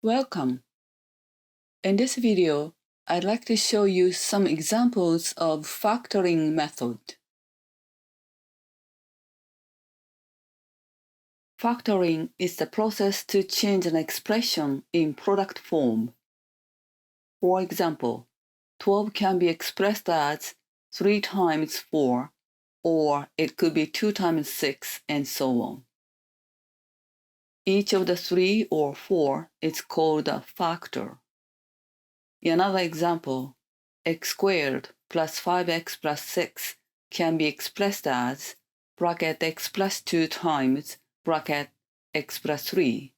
Welcome. In this video, I'd like to show you some examples of factoring method. Factoring is the process to change an expression in product form. For example, 12 can be expressed as 3 times 4, or it could be 2 times 6, and so on. Each of the 3 or 4 is called a factor. In another example, x squared plus 5x plus 6 can be expressed as bracket x plus 2 times bracket x plus 3,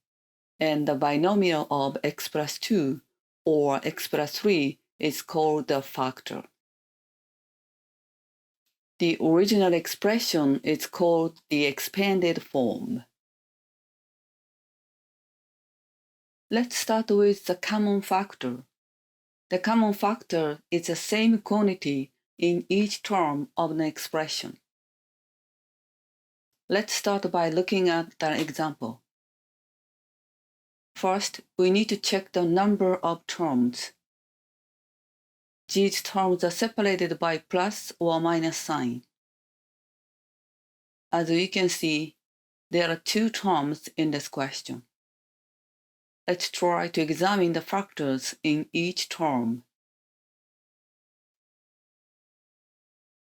and the binomial of x plus 2 or x plus 3 is called the factor. The original expression is called the expanded form. Let's start with the common factor. The common factor is the same quantity in each term of an expression. Let's start by looking at an example. First, we need to check the number of terms. These terms are separated by plus or minus sign. As we can see, there are 2 terms in this question. Let's try to examine the factors in each term.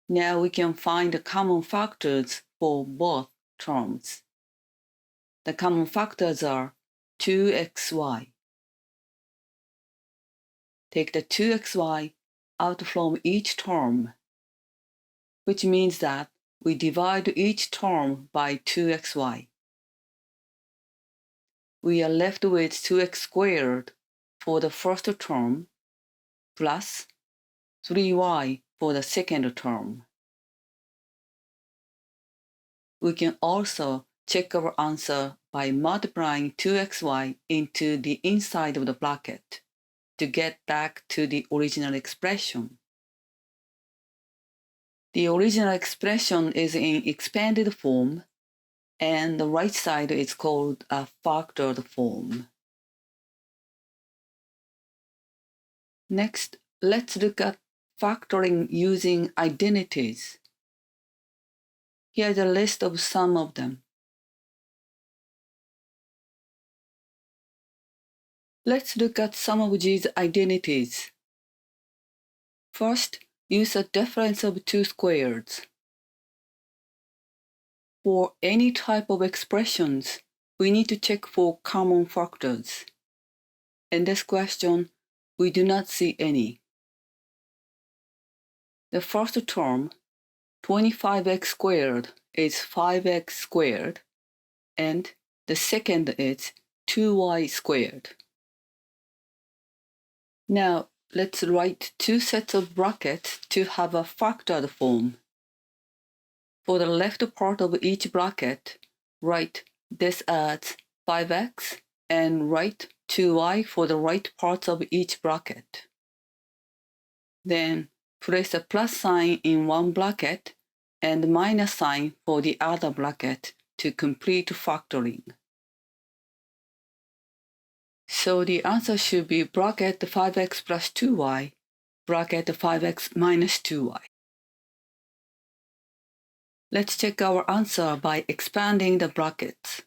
Now we can find the common factors for both terms. The common factors are 2xy. Take the 2xy out from each term, which means that we divide each term by 2xy. We are left with 2x squared for the first term plus 3y for the second term. We can also check our answer by multiplying 2xy into the inside of the bracket to get back to the original expression. The original expression is in expanded form, and the right side is called a factored form. Next, let's look at factoring using identities. Here's a list of some of them. Let's look at some of these identities. First, use a difference of 2 squareds. For any type of expressions, we need to check for common factors. In this question, we do not see any. The first term, 25x squared, is 5x squared, and the second is 2y squared. Now, let's write 2 sets of brackets to have a factored form. For the left part of each bracket, write this as 5x and write 2y for the right parts of each bracket. Then place a plus sign in one bracket and minus sign for the other bracket to complete factoring. So the answer should be bracket 5x plus 2y, bracket 5x minus 2y. Let's check our answer by expanding the brackets.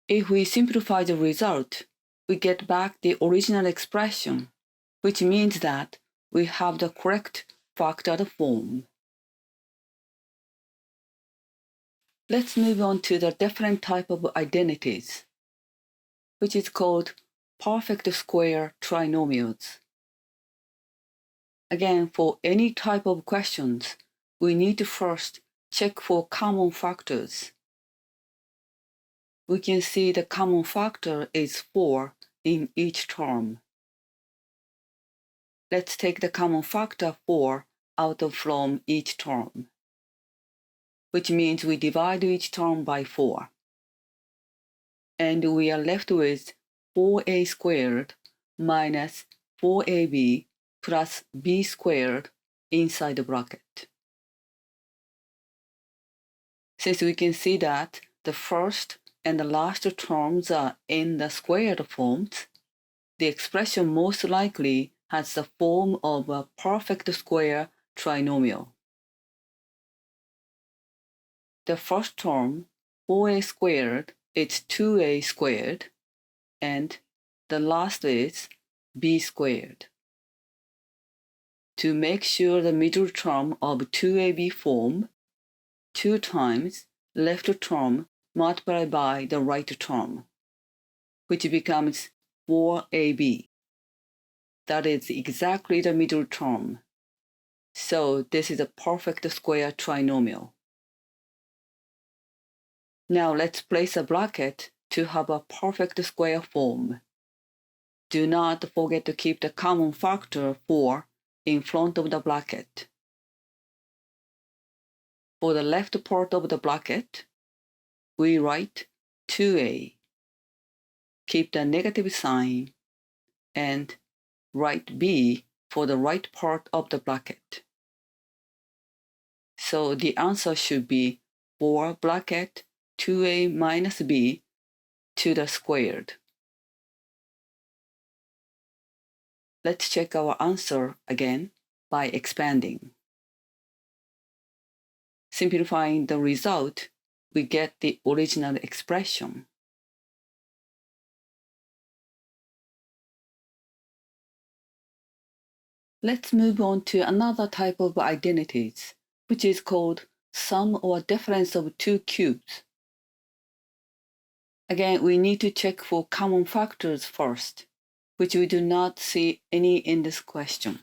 If we simplify the result, we get back the original expression, which means that we have the correct factored form. Let's move on to the different type of identities, which is called perfect square trinomials. Again, for any type of questions, we need to first check for common factors. We can see the common factor is 4 in each term. Let's take the common factor 4 out from each term, which means we divide each term by 4. And we are left with 4a squared minus 4ab plus b squared inside the bracket. Since we can see that the first and the last terms are in the squared forms, the expression most likely has the form of a perfect square trinomial. The first term, 4a squared, is 2a squared, and the last is b squared. To make sure the middle term of 2ab form, 2 times left term multiplied by the right term, which becomes 4ab. That is exactly the middle term. So this is a perfect square trinomial. Now let's place a bracket to have a perfect square form. Do not forget to keep the common factor 4 in front of the bracket. For the left part of the bracket, we write 2a. Keep the negative sign and write b for the right part of the bracket. So the answer should be 4 bracket 2a minus b to the squared. Let's check our answer again by expanding. Simplifying the result, we get the original expression. Let's move on to another type of identities, which is called sum or difference of two cubes. Again, we need to check for common factors first, which we do not see any in this question.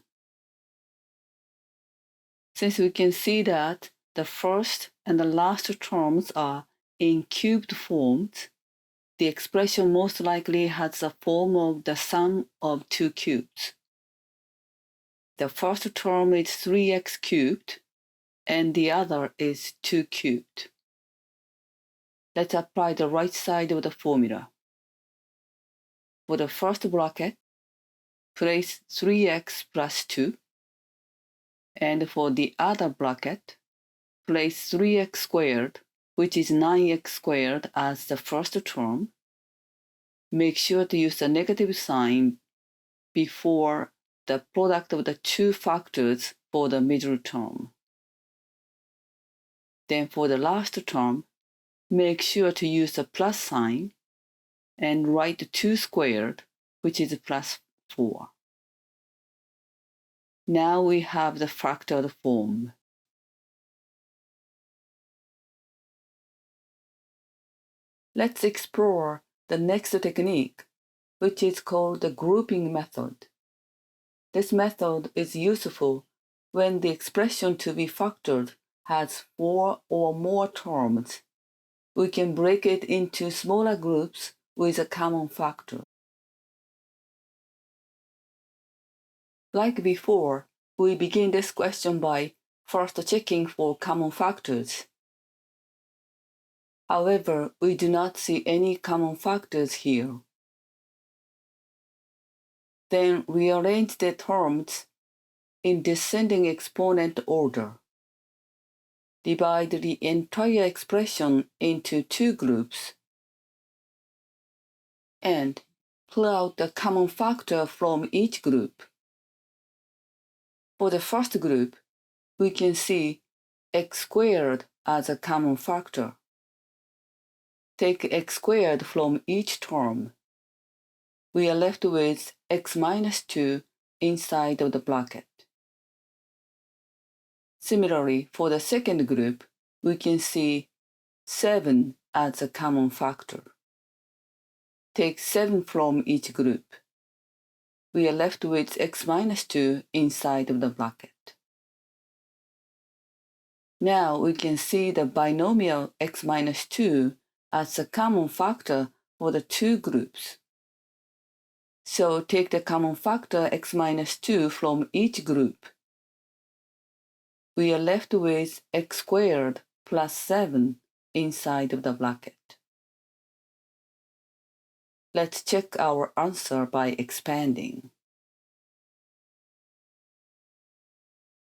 Since we can see that the first and the last terms are in cubed forms, the expression most likely has the form of the sum of two cubes. The first term is 3x cubed, and the other is 2 cubed. Let's apply the right side of the formula. For the first bracket, place 3x plus 2, and for the other bracket, place 3x squared, which is 9x squared, as the first term. Make sure to use the negative sign before the product of the two factors for the middle term. Then for the last term, make sure to use the plus sign and write 2 squared, which is plus 4. Now we have the factored form. Let's explore the next technique, which is called the grouping method. This method is useful when the expression to be factored has 4 or more terms. We can break it into smaller groups with a common factor. Like before, we begin this question by first checking for common factors. However, we do not see any common factors here. Then rearrange the terms in descending exponent order. Divide the entire expression into two groups and pull out the common factor from each group. For the first group, we can see x squared as a common factor. Take x squared from each term. We are left with x minus 2 inside of the bracket. Similarly, for the second group, we can see 7 as a common factor. Take 7 from each group. We are left with x minus 2 inside of the bracket. Now we can see the binomial x minus 2 as a common factor for the two groups. So take the common factor x minus 2 from each group. We are left with x squared plus 7 inside of the bracket. Let's check our answer by expanding.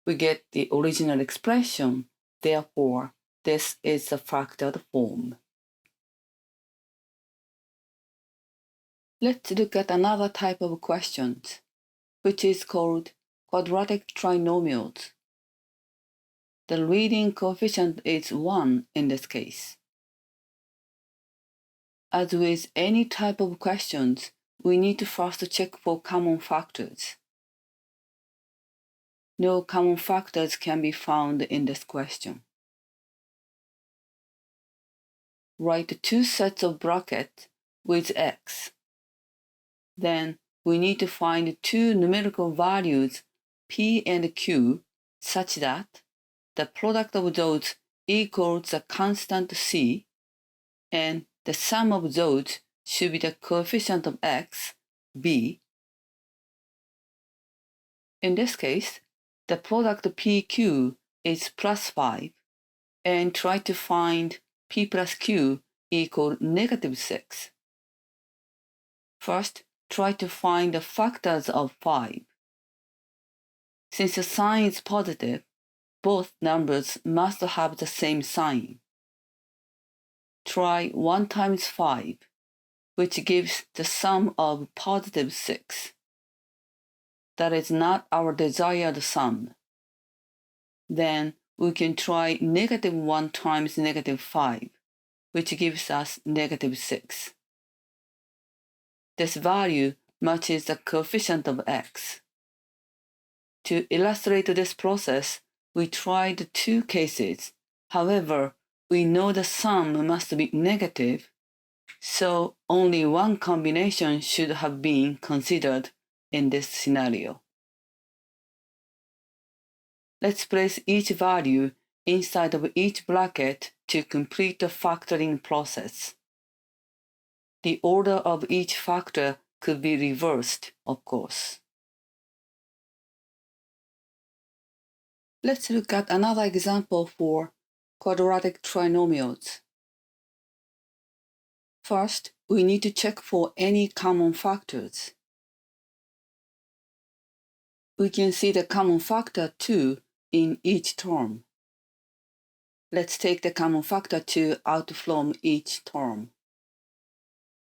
We get the original expression, therefore, this is the factored form. Let's look at another type of questions, which is called quadratic trinomials. The leading coefficient is 1 in this case. As with any type of questions, we need to first check for common factors. No common factors can be found in this question. Write two sets of brackets with x. Then we need to find two numerical values p and q such that the product of those equals the constant c, and the sum of those should be the coefficient of x, b. In this case, the product pq is plus 5, and try to find p plus q equal negative 6. First, try to find the factors of 5. Since the sign is positive, both numbers must have the same sign. Try 1 times 5, which gives the sum of positive 6. That is not our desired sum. Then we can try negative 1 times negative 5, which gives us negative 6. This value matches the coefficient of x. To illustrate this process, we tried two cases. However, we know the sum must be negative, so only one combination should have been considered in this scenario. Let's place each value inside of each bracket to complete the factoring process. The order of each factor could be reversed, of course. Let's look at another example for quadratic trinomials. First, we need to check for any common factors. We can see the common factor 2 in each term. Let's take the common factor 2 out from each term.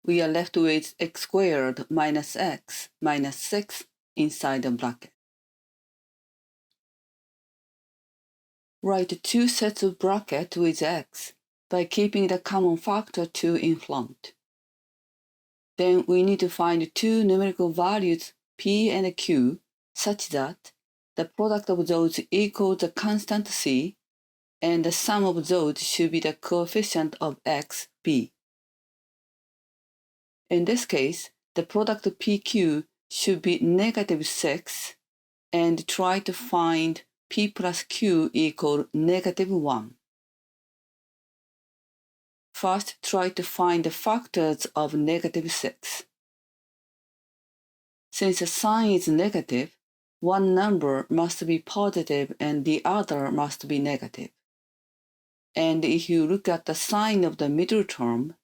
We are left with x squared minus x minus 6 inside the bracket. Write two sets of brackets with x by keeping the common factor 2 in front. Then we need to find two numerical values p and q such that the product of those equals the constant c, and the sum of those should be the coefficient of x, b. In this case, the product of pq should be negative 6, and try to find p plus q equal negative 1. First, try to find the factors of negative 6. Since the sign is negative, one number must be positive and the other must be negative. And if you look at the sign of the middle term,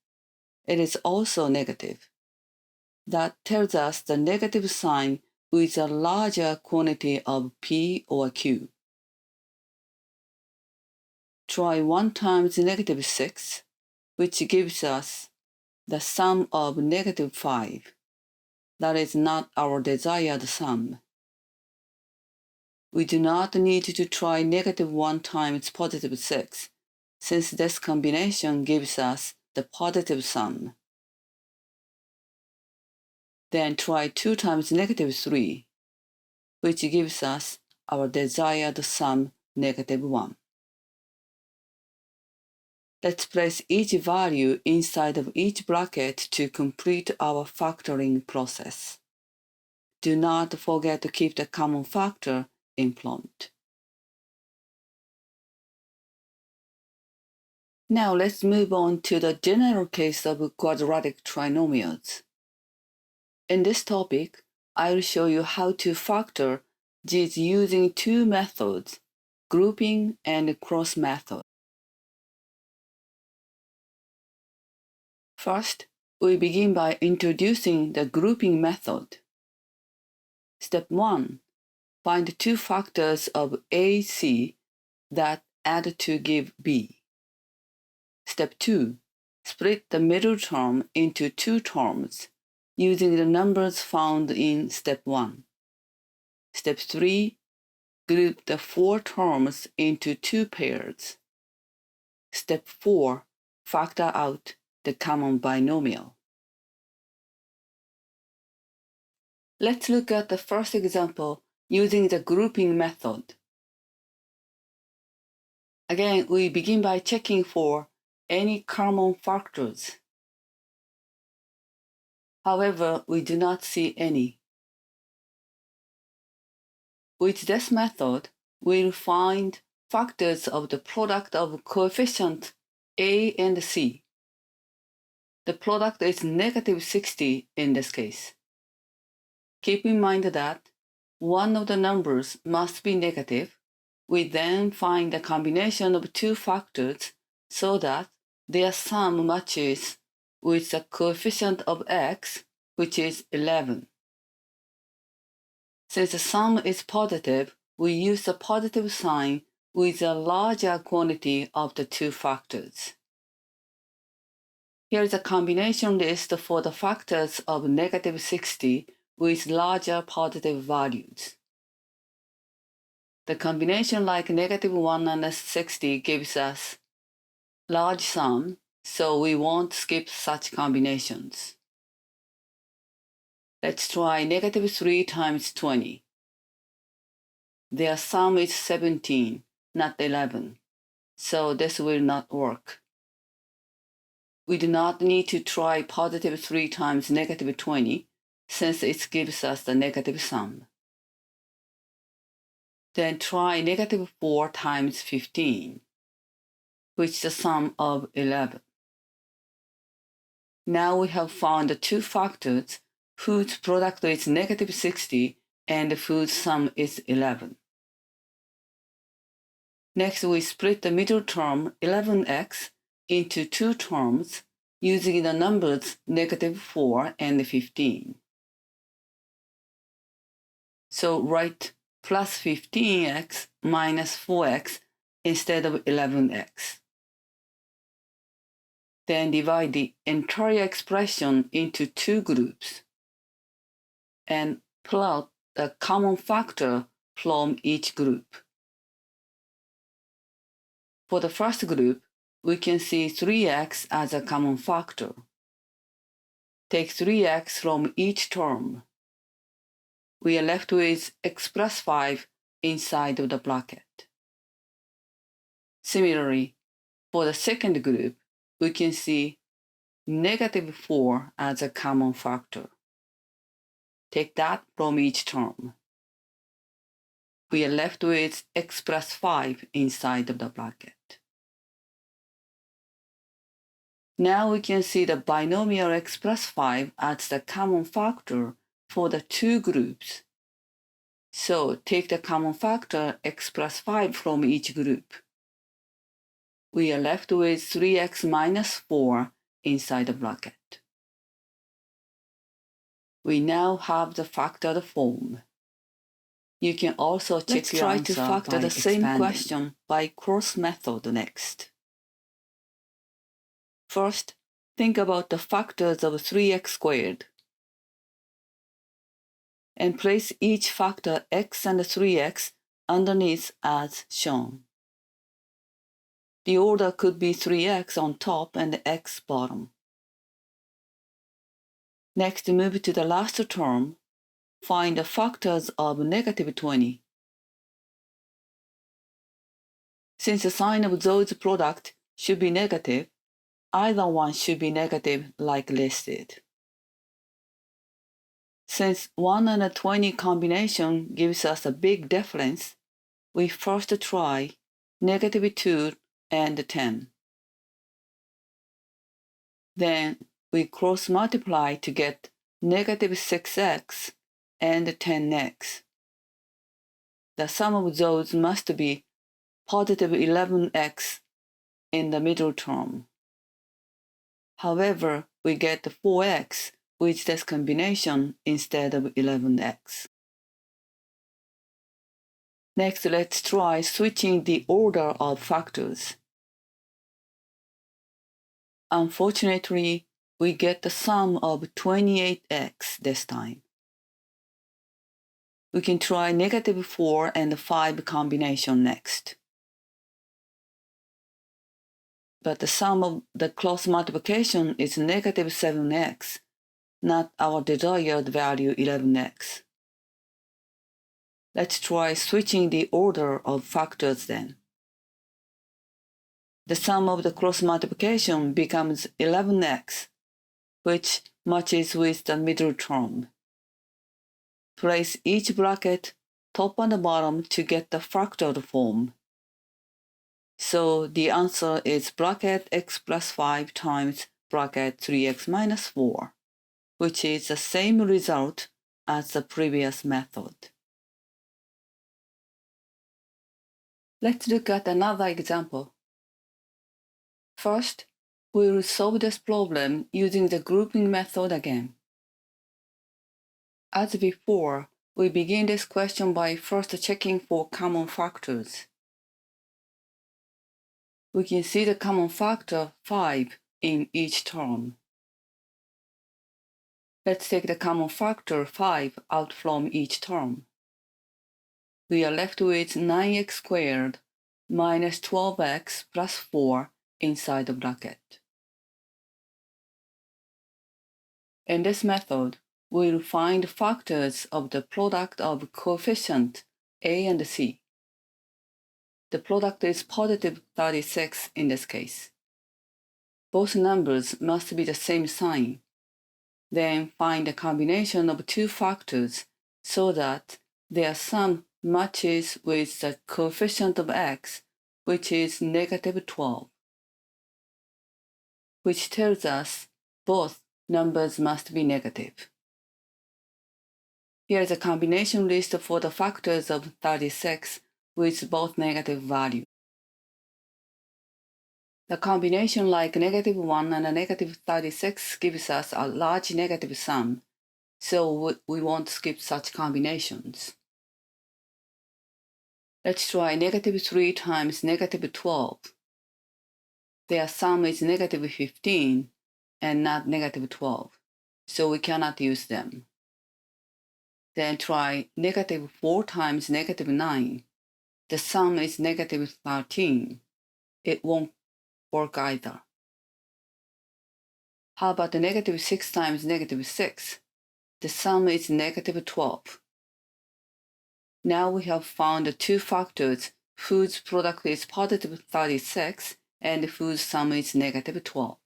it is also negative. That tells us the negative sign with a larger quantity of p or q. Try 1 times negative 6, which gives us the sum of negative 5. That is not our desired sum. We do not need to try negative 1 times positive 6, since this combination gives us the positive sum. Then try 2 times negative 3, which gives us our desired sum, negative 1. Let's place each value inside of each bracket to complete our factoring process. Do not forget to keep the common factor in front. Now let's move on to the general case of quadratic trinomials. In this topic, I will show you how to factor these using two methods, grouping and cross method. First, we begin by introducing the grouping method. Step 1. Find two factors of A, C that add to give B. Step 2. Split the middle term into two terms using the numbers found in step 1. Step 3, group the 4 terms into 2 pairs. Step 4, factor out the common binomial. Let's look at the first example using the grouping method. Again, we begin by checking for any common factors. However, we do not see any. With this method, we'll find factors of the product of coefficients A and C. The product is negative 60 in this case. Keep in mind that one of the numbers must be negative. We then find the combination of 2 factors so that their sum matches with the coefficient of x, which is 11. Since the sum is positive, we use the positive sign with a larger quantity of the 2 factors. Here is a combination list for the factors of negative 60 with larger positive values. The combination like negative 1 and 60 gives us large sum, so we won't skip such combinations. Let's try negative 3 times 20. Their sum is 17, not 11, so this will not work. We do not need to try positive 3 times negative 20, since it gives us the negative sum. Then try negative 4 times 15, which is the sum of 11. Now we have found the 2 factors whose product is negative 60 and whose sum is 11. Next, we split the middle term 11x into 2 terms using the numbers negative 4 and 15. So write plus 15x minus 4x instead of 11x. Then divide the entire expression into 2 groups and plot the common factor from each group. For the first group, we can see 3x as a common factor. Take 3x from each term. We are left with x plus 5 inside of the bracket. Similarly, for the second group, we can see negative 4 as a common factor. Take that from each term. We are left with x plus 5 inside of the bracket. Now we can see the binomial x plus 5 as the common factor for the 2 groups. So take the common factor x plus 5 from each group. We are left with 3x minus 4 inside the bracket. We now have the factored form. You can also check your answer. Let's try to factor the same question by cross method next. First, think about the factors of 3x squared. And place each factor x and 3x underneath as shown. The order could be 3x on top and x bottom. Next, move to the last term. Find the factors of negative 20. Since the sign of those product should be negative, either one should be negative like listed. Since 1 and 20 combination gives us a big difference, we first try negative 2 and 10. Then we cross multiply to get negative 6x and 10x. The sum of those must be positive 11x in the middle term. However, we get 4x with this combination instead of 11x. Next, let's try switching the order of factors. Unfortunately, we get the sum of 28x this time. We can try negative 4 and 5 combination next. But the sum of the cross multiplication is negative 7x, not our desired value 11x. Let's try switching the order of factors then. The sum of the cross multiplication becomes 11x, which matches with the middle term. Place each bracket top and bottom to get the fractal form. So the answer is bracket x plus 5 times bracket 3x minus 4, which is the same result as the previous method. Let's look at another example. First, we'll solve this problem using the grouping method again. As before, we begin this question by first checking for common factors. We can see the common factor 5 in each term. Let's take the common factor 5 out from each term. We are left with 9x squared minus 12x plus 4 inside the bracket. In this method, we'll find factors of the product of coefficient a and c. The product is positive 36 in this case. Both numbers must be the same sign. Then find the combination of two factors so that their sum matches with the coefficient of x, which is negative 12, which tells us both numbers must be negative. Here is a combination list for the factors of 36 with both negative values. The combination like negative 1 and a negative 36 gives us a large negative sum, so we won't skip such combinations. Let's try negative 3 times negative 12. Their sum is negative 15 and not negative 12, so we cannot use them. Then try negative 4 times negative 9. The sum is negative 13. It won't work either. How about the negative 6 times negative 6? The sum is negative 12. Now we have found the two factors whose product is positive 36 and whose sum is negative 12.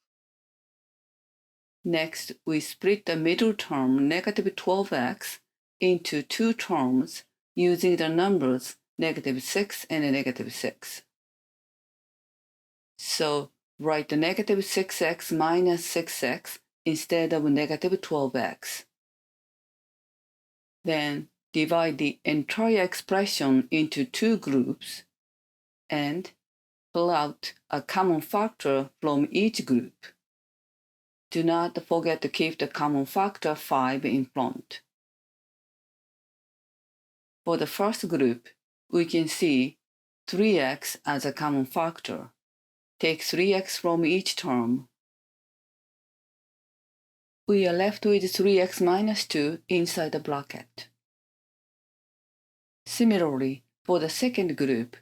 Next, we split the middle term negative 12x into two terms using the numbers negative 6 and negative 6. So write the negative 6x minus 6x instead of negative 12x. Then divide the entire expression into two groups and pull out a common factor from each group. Do not forget to keep the common factor 5 in front. For the first group, we can see 3x as a common factor. Take 3x from each term. We are left with 3x minus 2 inside the bracket. Similarly, for the second group,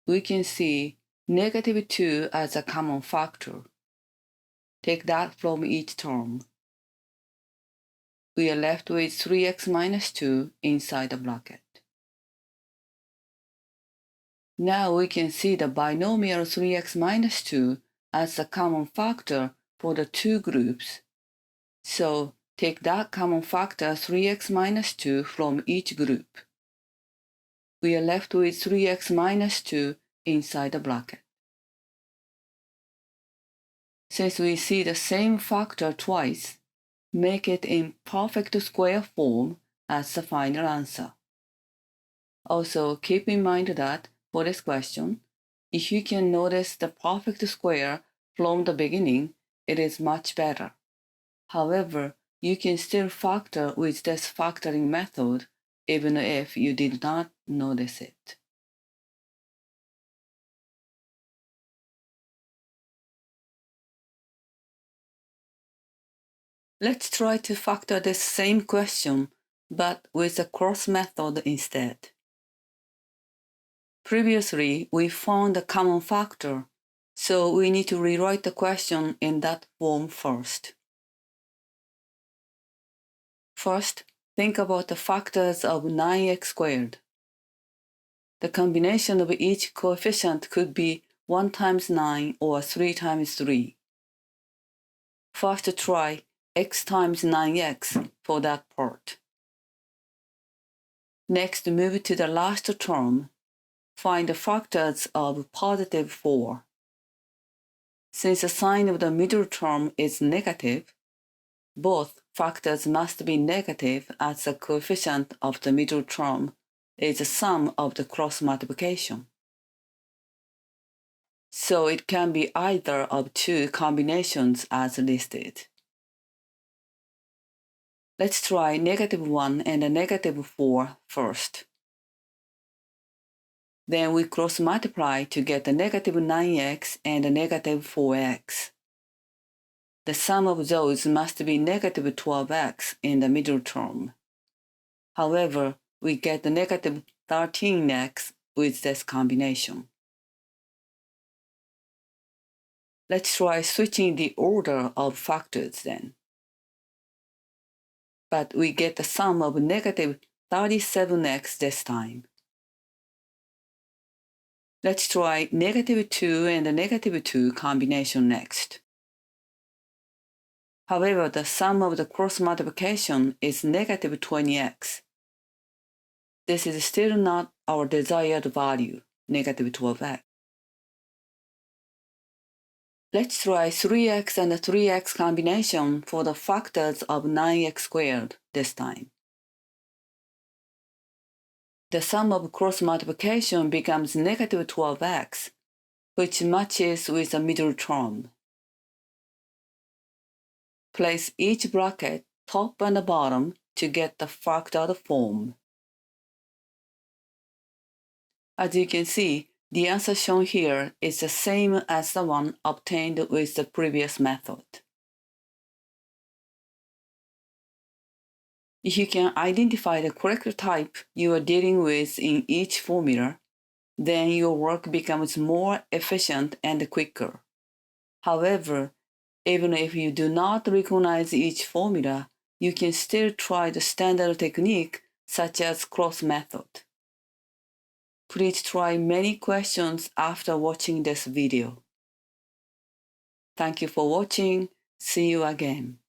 we can see negative 2 as a common factor. Take that from each term. We are left with 3x minus 2 inside the bracket. Now we can see the binomial 3x minus 2 as a common factor for the two groups. So take that common factor 3x minus 2 from each group. We are left with 3x minus 2 inside the bracket. Since we see the same factor twice, make it in perfect square form as the final answer. Also, keep in mind that for this question, if you can notice the perfect square from the beginning, it is much better. However, you can still factor with this factoring method even if you did not notice it. Let's try to factor this same question, but with the cross method instead. Previously, we found a common factor, so we need to rewrite the question in that form first. First, think about the factors of 9x squared. The combination of each coefficient could be 1 times 9 or 3 times 3. First try x times 9x for that part. Next, move to the last term. Find the factors of positive 4. Since the sign of the middle term is negative, both factors must be negative as the coefficient of the middle term is the sum of the cross multiplication. So it can be either of two combinations as listed. Let's try -1 and -4 first. Then we cross multiply to get the -9x and the -4x. The sum of those must be -12x in the middle term. However, we get the -13x with this combination. Let's try switching the order of factors then. But we get the sum of -37x this time. Let's try -2 and the -2 combination next. However, the sum of the cross multiplication is -20x. This is still not our desired value, -12x. Let's try 3x and the 3x combination for the factors of 9x squared this time. The sum of cross multiplication becomes -12x, which matches with the middle term. Place each bracket top and bottom to get the factored form. As you can see, the answer shown here is the same as the one obtained with the previous method. If you can identify the correct type you are dealing with in each formula, then your work becomes more efficient and quicker. However, even if you do not recognize each formula, you can still try the standard technique such as cross method. Please try many questions after watching this video. Thank you for watching. See you again.